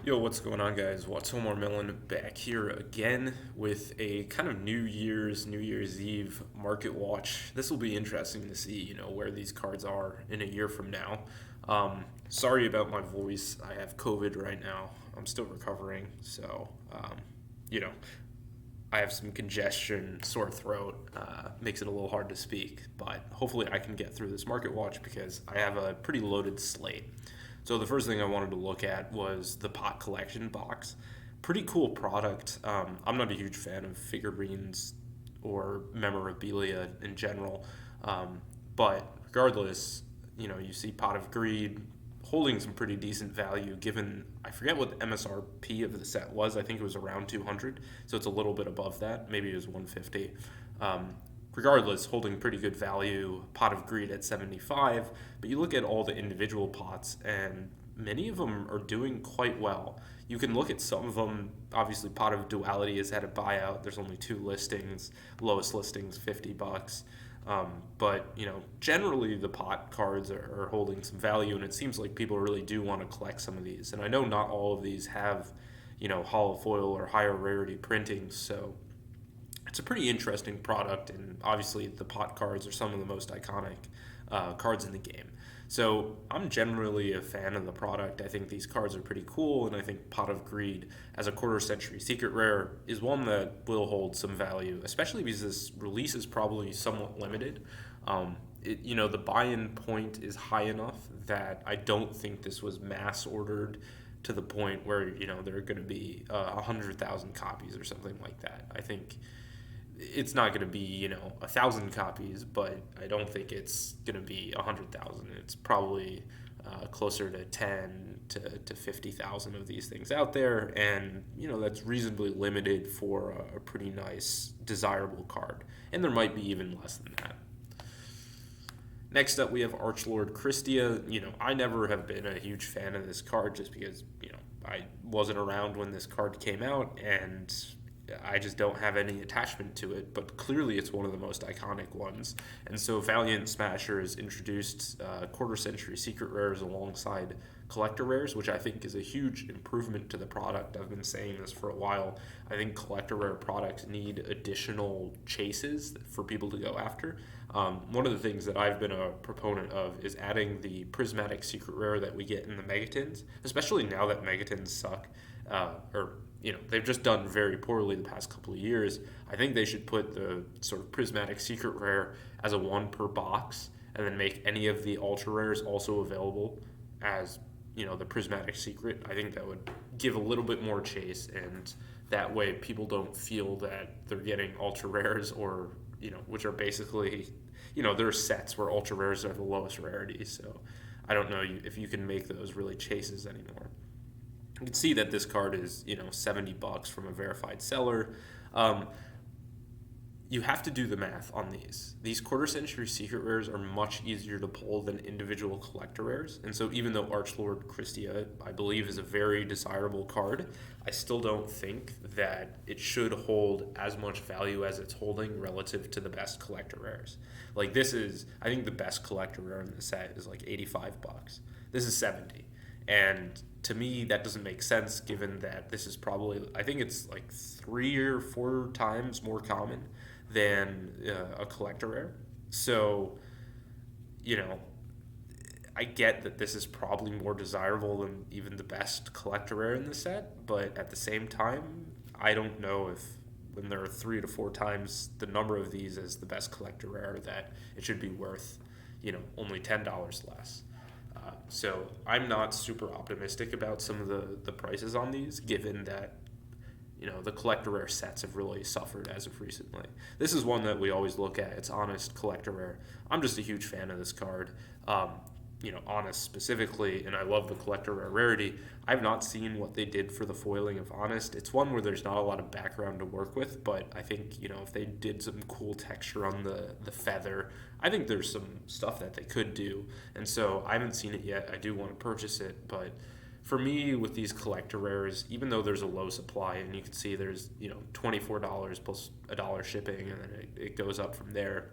Yo, what's going on, guys? Watomarmelon back here again with a kind of New Year's Eve market watch. This will be interesting to see, where these cards are in a year from now. Sorry about my voice. I have COVID right now. I'm still recovering, so you know, I have some congestion, sore throat, makes it a little hard to speak. But hopefully, I can get through this market watch because I have a pretty loaded slate. So the first thing I wanted to look at was the pot collection box. Pretty cool product. I'm not a huge fan of figurines or memorabilia in general, but regardless, you see Pot of Greed holding some pretty decent value given I forget what the MSRP of the set was. I think it was around 200, so it's a little bit above that. Maybe it was 150. Um, Regardless, holding pretty good value. Pot of Greed at 75, but you look at all the individual pots, and many of them are doing quite well. You can look at some of them. Obviously, Pot of Duality has had a buyout. There's only two listings. Lowest listings $50. But generally the pot cards are holding some value, and it seems like people really do want to collect some of these. And I know not all of these have, hollow foil or higher rarity printings, so it's a pretty interesting product, and obviously the pot cards are some of the most iconic cards in the game. So I'm generally a fan of the product. I think these cards are pretty cool, and I think Pot of Greed as a quarter century secret rare is one that will hold some value, especially because this release is probably somewhat limited. The buy-in point is high enough that I don't think this was mass ordered to the point where there are going to be 100,000 copies or something like that. I think it's not going to be 1,000 copies, but I don't think it's going to be 100,000. It's probably closer to 10 to 50,000 of these things out there, and that's reasonably limited for a pretty nice, desirable card. And there might be even less than that. Next up, we have Archlord Christia. I never have been a huge fan of this card just because I wasn't around when this card came out, and I just don't have any attachment to it, but clearly it's one of the most iconic ones. And so Valiant Smashers introduced quarter century secret rares alongside collector rares, which I think is a huge improvement to the product. I've been saying this for a while. I think collector rare products need additional chases for people to go after. One of the things that I've been a proponent of is adding the prismatic secret rare that we get in the Megatins, especially now that Megatins suck, they've just done very poorly the past couple of years. I think they should put the sort of prismatic secret rare as a one per box, and then make any of the ultra rares also available as the prismatic secret. I think that would give a little bit more chase, and that way people don't feel that they're getting ultra rares, or which are basically there are sets where ultra rares are the lowest rarity. So I don't know if you can make those really chases anymore. You can see that this card is $70 from a verified seller. You have to do the math on these. These quarter century secret rares are much easier to pull than individual collector rares. And so even though Archlord Christia, I believe, is a very desirable card, I still don't think that it should hold as much value as it's holding relative to the best collector rares. Like I think the best collector rare in the set is like $85. This is 70. And to me, that doesn't make sense given that this is probably, I think it's like 3 or 4 times more common than a collector rare. So, I get that this is probably more desirable than even the best collector rare in the set, but at the same time, I don't know if when there are 3 to 4 times the number of these as the best collector rare that it should be worth, only $10 less. So I'm not super optimistic about some of the prices on these, given that the collector rare sets have really suffered as of recently. This is one that we always look at. It's Honest collector rare. I'm just a huge fan of this card. Honest specifically, and I love the collector rare rarity. I've not seen what they did for the foiling of Honest. It's one where there's not a lot of background to work with, but I think, if they did some cool texture on the feather, I think there's some stuff that they could do. And so I haven't seen it yet. I do want to purchase it, but for me, with these collector rares, even though there's a low supply, and you can see there's, $24 plus $1 shipping, and then it goes up from there,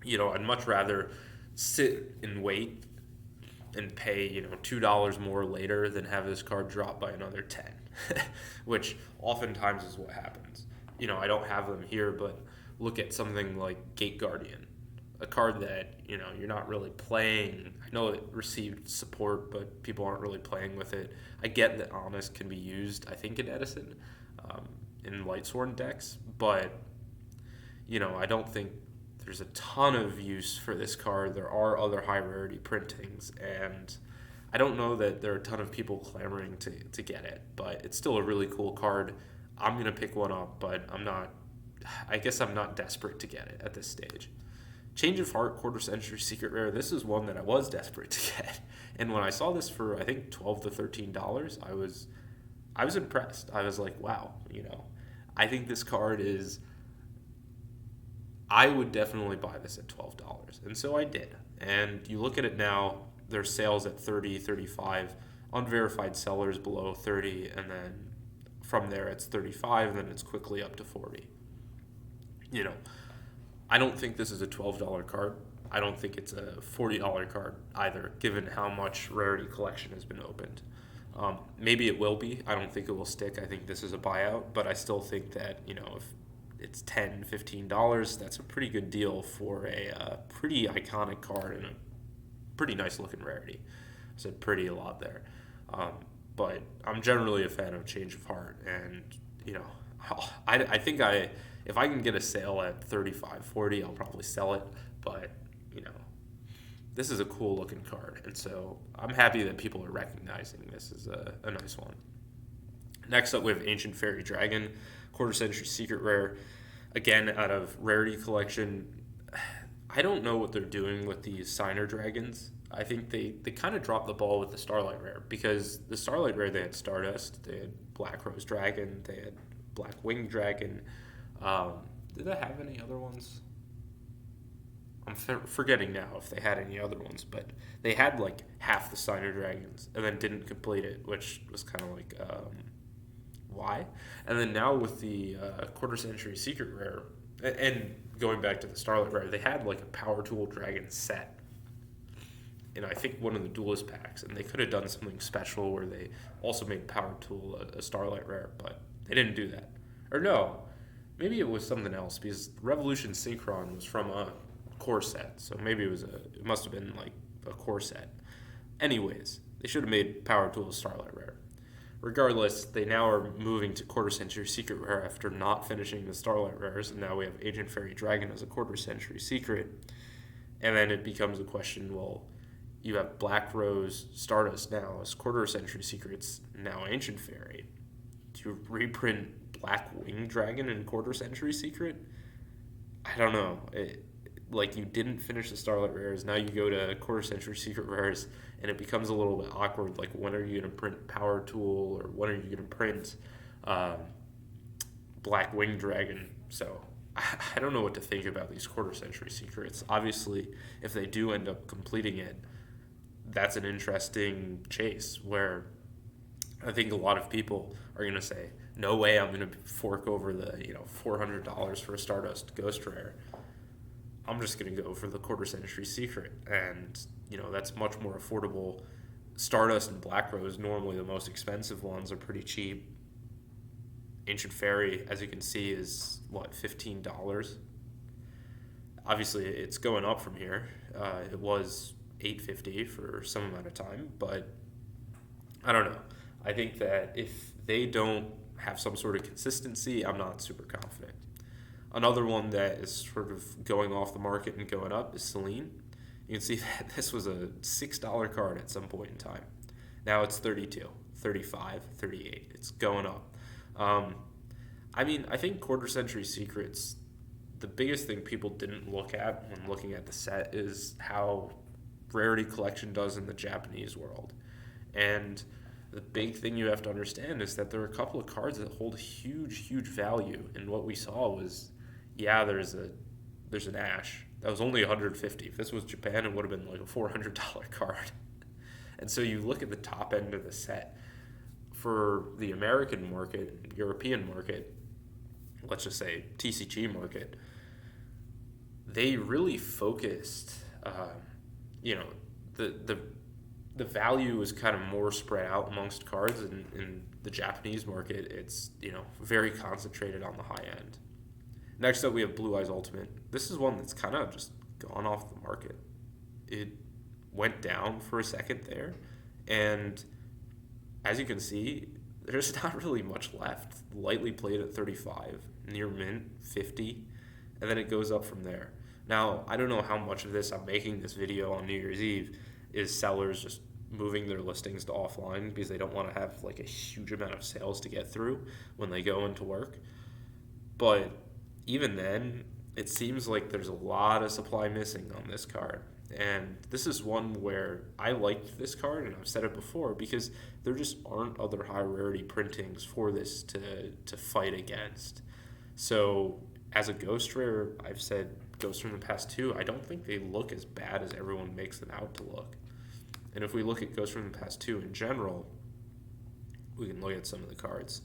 I'd much rather sit and wait and pay, $2 more later than have this card drop by another 10, which oftentimes is what happens. I don't have them here, but look at something like Gate Guardian, a card that, you're not really playing. I know it received support, but people aren't really playing with it. I get that Honest can be used, I think, in Edison, in Lightsworn decks, but, I don't think there's a ton of use for this card. There are other high rarity printings, and I don't know that there are a ton of people clamoring to get it, but it's still a really cool card. I'm going to pick one up, but I guess I'm not desperate to get it at this stage. Change of Heart Quarter Century Secret Rare. This is one that I was desperate to get. And when I saw this for, I think, $12 to $13, I was impressed. I was like, wow, I think this card is, I would definitely buy this at $12. And so I did. And you look at it now, there's sales at 30, 35, unverified sellers below 30, and then from there it's 35, and then it's quickly up to 40. I don't think this is a $12 card. I don't think it's a $40 card either, given how much Rarity Collection has been opened. Maybe it will be. I don't think it will stick. I think this is a buyout, but I still think that, if it's $10, $15, that's a pretty good deal for a pretty iconic card and a pretty nice looking rarity. I said pretty a lot there. But I'm generally a fan of Change of Heart, and, I think if I can get a sale at $35, $40, I'll probably sell it, but, this is a cool looking card, and so I'm happy that people are recognizing this as a nice one. Next up, we have Ancient Fairy Dragon, Quarter Century Secret Rare, again out of Rarity Collection. I don't know what they're doing with these Signer Dragons. I think they kind of dropped the ball with the Starlight Rare, because the Starlight Rare, they had Stardust, they had Black Rose Dragon, they had Black Wing Dragon. Did they have any other ones? I'm forgetting now if they had any other ones, but they had like half the Signer Dragons and then didn't complete it, which was kind of like, why? And then now with the Quarter Century Secret Rare, and going back to the Starlight Rare, they had like a Power Tool Dragon set in, I think, one of the Duelist packs, and they could have done something special where they also made Power Tool a Starlight Rare, but they didn't do that. Or no, maybe it was something else, because Revolution Synchron was from a core set, so maybe it must have been like a core set. Anyways, they should have made Power Tool a Starlight Rare. Regardless, they now are moving to Quarter Century Secret Rare after not finishing the Starlight Rares, and now we have Ancient Fairy Dragon as a Quarter Century Secret. And then it becomes a question, well, you have Black Rose Stardust now as Quarter Century Secrets, now Ancient Fairy. Do you reprint Black Wing Dragon in Quarter Century Secret? I don't know. Like, you didn't finish the Starlight Rares, now you go to Quarter Century Secret Rares, and it becomes a little bit awkward. Like, when are you going to print Power Tool, or when are you going to print Black Wing Dragon? So I don't know what to think about these Quarter Century Secrets. Obviously, if they do end up completing it, that's an interesting chase, where I think a lot of people are going to say, no way I'm going to fork over the $400 for a Stardust Ghost Rare. I'm just going to go for the Quarter Century Secret, and that's much more affordable. Stardust and Black Rose, normally the most expensive ones, are pretty cheap. Ancient Fairy, as you can see, is $15. Obviously, it's going up from here. It was $8.50 for some amount of time, but I don't know. I think that if they don't have some sort of consistency, I'm not super confident. Another one that is sort of going off the market and going up is Celine. You can see that this was a $6 card at some point in time. Now it's 32, 35, 38. It's going up. I think Quarter Century Secrets, the biggest thing people didn't look at when looking at the set is how Rarity Collection does in the Japanese world. And the big thing you have to understand is that there are a couple of cards that hold huge, huge value. And what we saw was, there's an Ash that was only $150. If this was Japan, it would have been like a $400 card. And so you look at the top end of the set. For the American market, European market, let's just say TCG market, they really focused, the the value is kind of more spread out amongst cards. In the Japanese market, it's, very concentrated on the high end. Next up, we have Blue Eyes Ultimate. This is one that's kind of just gone off the market. It went down for a second there, and as you can see, there's not really much left. Lightly played at 35, near mint 50, and then it goes up from there. Now, I don't know how much of this I'm making this video on New Year's Eve is sellers just moving their listings to offline because they don't want to have like a huge amount of sales to get through when they go into work. But even then, it seems like there's a lot of supply missing on this card. And this is one where I liked this card, and I've said it before, because there just aren't other high rarity printings for this to fight against. So as a ghost rare, I've said ghosts from the past two, I don't think they look as bad as everyone makes them out to look. And if we look at ghosts from the past two in general, we can look at some of the cards.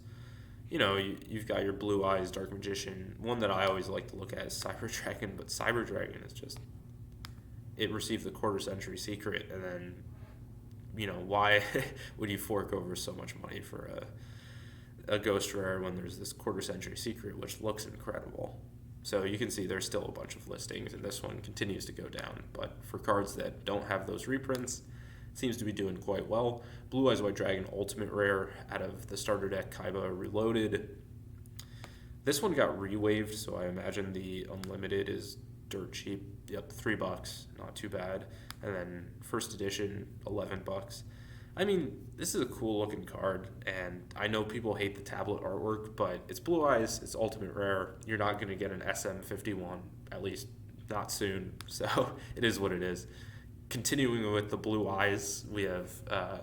You've got your Blue Eyes, Dark Magician. One that I always like to look at is Cyber Dragon, but Cyber Dragon is just, it received the quarter century secret, and then, why would you fork over so much money for a ghost rare when there's this quarter century secret, which looks incredible? So you can see there's still a bunch of listings, and this one continues to go down. But for cards that don't have those reprints, it seems to be doing quite well. Blue Eyes White Dragon Ultimate Rare out of the starter deck Kaiba Reloaded. This one got re-waived, so I imagine the Unlimited is dirt cheap. Yep, $3, not too bad. And then first edition, $11. I mean, this is a cool looking card, and I know people hate the tablet artwork, but it's Blue Eyes, it's Ultimate Rare. You're not going to get an SM51, at least not soon, so it is what it is. Continuing with the Blue Eyes, we have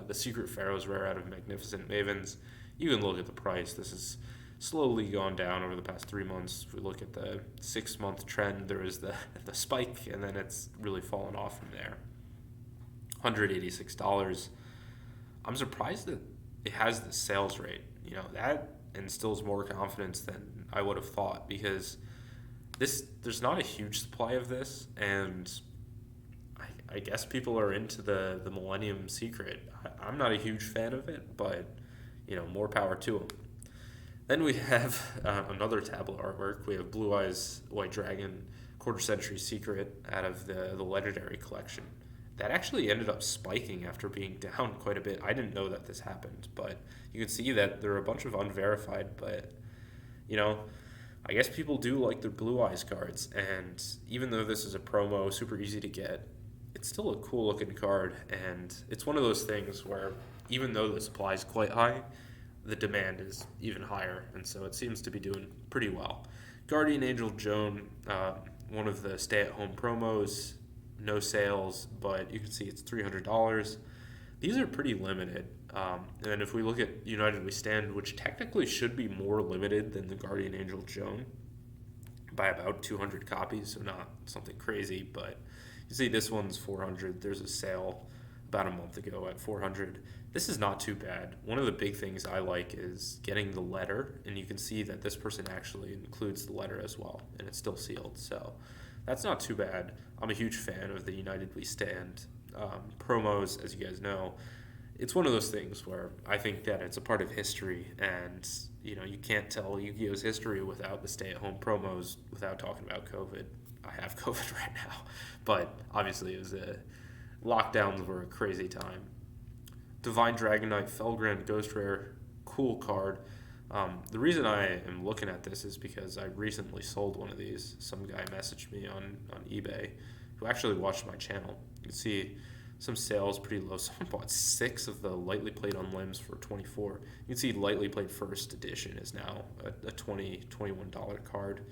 the Secret Pharaoh's Rare out of Magnificent Mavens. You can look at the price. This has slowly gone down over the past 3 months. If we look at the 6-month trend, there is the spike, and then it's really fallen off from there. $186. I'm surprised that it has the sales rate. That instills more confidence than I would have thought, because there's not a huge supply of this, and I guess people are into the Millennium Secret. I'm not a huge fan of it, but more power to them. Then we have another tablet artwork. We have Blue Eyes White Dragon Quarter Century Secret out of the Legendary Collection. That actually ended up spiking after being down quite a bit. I didn't know that this happened, but you can see that there are a bunch of unverified, but, I guess people do like their Blue Eyes cards, and even though this is a promo, super easy to get, it's still a cool looking card, and it's one of those things where even though the supply is quite high, the demand is even higher, and so it seems to be doing pretty well. Guardian Angel Joan, one of the stay-at-home promos, no sales, but you can see it's $300. These are pretty limited. And if we look at United We Stand, which technically should be more limited than the Guardian Angel Joan by about 200 copies, so not something crazy, but you see this one's 400. There's a sale about a month ago at 400. This is not too bad. One of the big things I like is getting the letter, and you can see that this person actually includes the letter as well, and it's still sealed, so that's not too bad. I'm a huge fan of the United We Stand promos, as you guys know. It's one of those things where I think that it's a part of history, and you can't tell Yu-Gi-Oh's history without the stay-at-home promos, without talking about COVID. I have COVID right now, but obviously lockdowns were a crazy time. Divine Dragon Knight Felgrand Ghost Rare, cool card. The reason I am looking at this is because I recently sold one of these. Some guy messaged me on eBay who actually watched my channel. You can see some sales pretty low. Someone bought 6 of the lightly played Unlimbs for $24. You can see lightly played first edition is now a $21 card.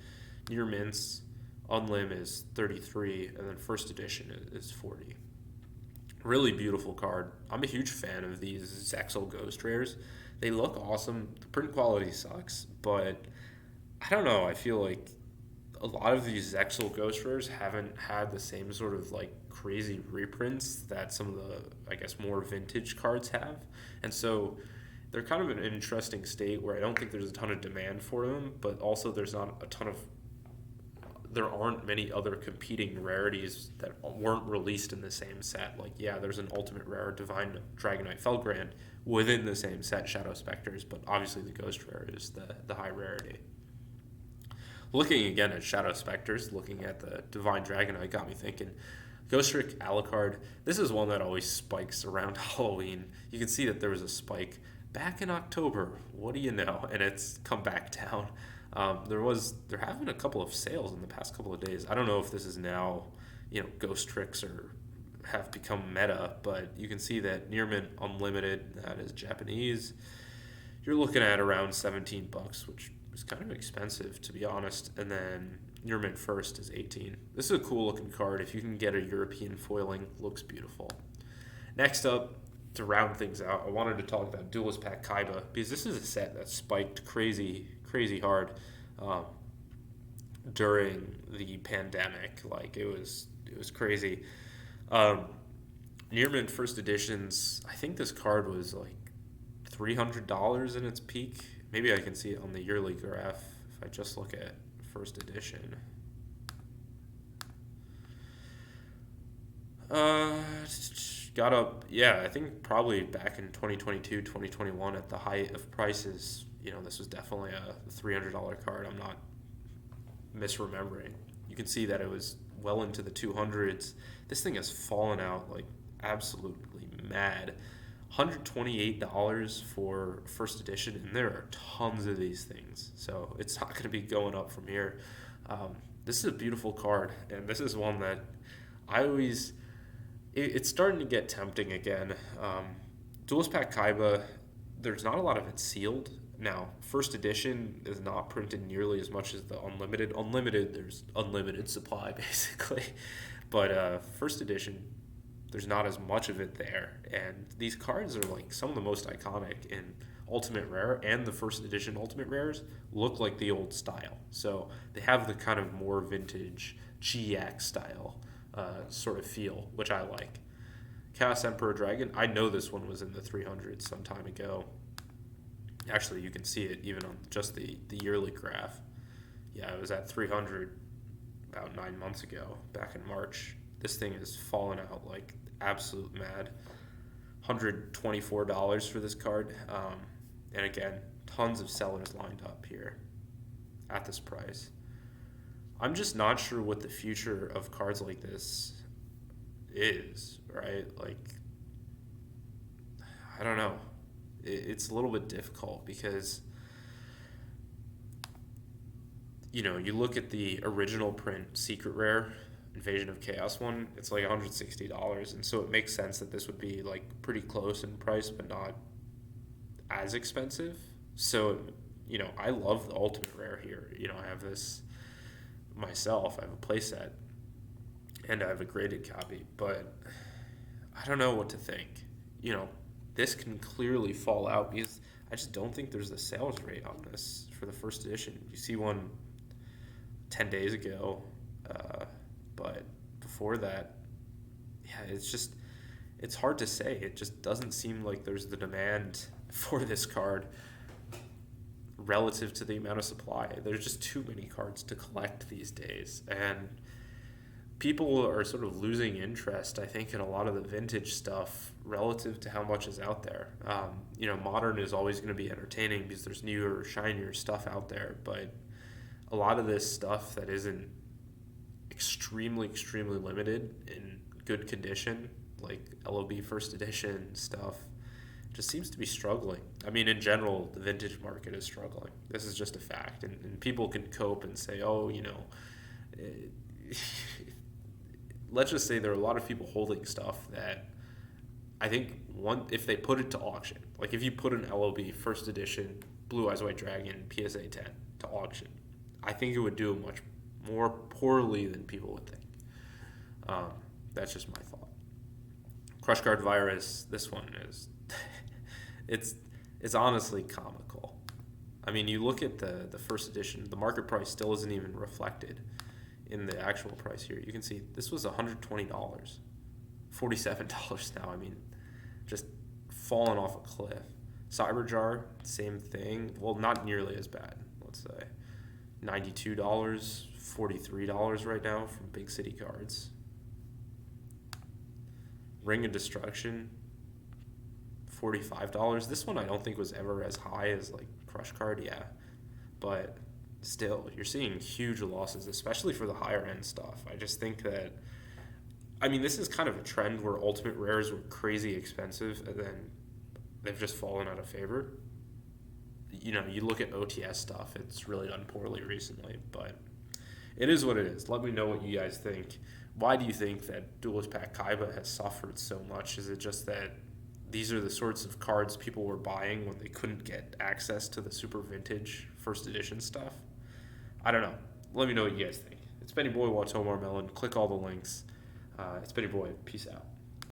Near mints, Unlim is $33, and then first edition is $40. Really beautiful card. I'm a huge fan of these Zexal Ghost Rares. They look awesome. The print quality sucks, but I don't know. I feel like a lot of these Zexal Ghost Rares haven't had the same sort of crazy reprints that some of the, I guess, more vintage cards have. And so they're kind of in an interesting state where I don't think there's a ton of demand for them, but also there's not a ton of there aren't many other competing rarities that weren't released in the same set. Like, yeah, there's an ultimate rare Divine Dragonite Felgrand within the same set, Shadow Specters, but obviously the Ghost Rare is the high rarity. Looking again at Shadow Specters, looking at the Divine Dragonite got me thinking, Ghost Trick Alucard, this is one that always spikes around Halloween. You can see that there was a spike back in October. What do you know? And it's come back down. There have been a couple of sales in the past couple of days. I don't know if this is now, Ghost Tricks or have become meta, but you can see that Near Mint Unlimited, that is Japanese, you're looking at around $17, which is kind of expensive, to be honest. And then Near Mint First is $18. This is a cool looking card. If you can get a European foiling, looks beautiful. Next up, to round things out, I wanted to talk about Duelist Pack Kaiba, because this is a set that spiked crazy hard during the pandemic. Like, it was crazy. Near Mint First Editions, I think this card was like $300 in its peak. Maybe I can see it on the yearly graph if I just look at First Edition. Got up, I think probably back in 2022, 2021 at the height of prices. This was definitely a $300 card. I'm not misremembering. You can see that it was well into the 200s. This thing has fallen out like absolutely mad. $128 for First Edition, and there are tons of these things, so it's not going to be going up from here. This is a beautiful card, and this is one that it's starting to get tempting again. Duelist Pack Kaiba, there's not a lot of it sealed. Now, First Edition is not printed nearly as much as the Unlimited. Unlimited, there's unlimited supply, basically. But First Edition, there's not as much of it there. And these cards are like some of the most iconic in Ultimate Rare, and the First Edition Ultimate Rares look like the old style. So they have the kind of more vintage GX style sort of feel, which I like. Chaos Emperor Dragon, I know this one was in the 300s some time ago. Actually, you can see it even on just the yearly graph. Yeah, it was at 300 about 9 months ago, back in March. This thing has fallen out like absolute mad. $124 for this card. And again, tons of sellers lined up here at this price. I'm just not sure what the future of cards like this is, right? Like, I don't know. It's a little bit difficult because, you look at the original print Secret Rare Invasion of Chaos one, it's like $160, and so it makes sense that this would be like pretty close in price but not as expensive. So, I love the Ultimate Rare here. I have this myself. I have a playset and I have a graded copy, but I don't know what to think. This can clearly fall out because I just don't think there's a sales rate on this for the First Edition. You see one 10 days ago, but before that, it's hard to say. It just doesn't seem like there's the demand for this card relative to the amount of supply. There's just too many cards to collect these days, and people are sort of losing interest, I think, in a lot of the vintage stuff relative to how much is out there. Modern is always going to be entertaining because there's newer, shinier stuff out there, but a lot of this stuff that isn't extremely limited in good condition, like LOB First Edition stuff, just seems to be struggling. I mean, in general, the vintage market is struggling. This is just a fact, and people can cope and say, let's just say there are a lot of people holding stuff that I think if they put it to auction, like if you put an LOB First Edition Blue Eyes White Dragon PSA 10 to auction, I think it would do much more poorly than people would think. That's just my thought. Crush Guard Virus, this one is it's honestly comical. I mean, you look at the First Edition, the market price still isn't even reflected in the actual price here. You can see this was $120, $47 now. I mean, just falling off a cliff. Cyberjar, same thing. Well, not nearly as bad, let's say. $92 $43 right now from Big City Cards. Ring of Destruction, $45. This one I don't think was ever as high as like Crush Card, yeah. But still, you're seeing huge losses, especially for the higher end stuff. I just think that, I mean, this is kind of a trend where Ultimate Rares were crazy expensive and then they've just fallen out of favor. You know, you look at OTS stuff, it's really done poorly recently, but it is what it is. Let me know what you guys think. Why do you think that Duelist Pack Kaiba has suffered so much? Is it just that these are the sorts of cards people were buying when they couldn't get access to the super vintage first edition stuff? I don't know. Let me know what you guys think. It's been your boy Watomarmelon. Click all the links. It's been your boy. Peace out.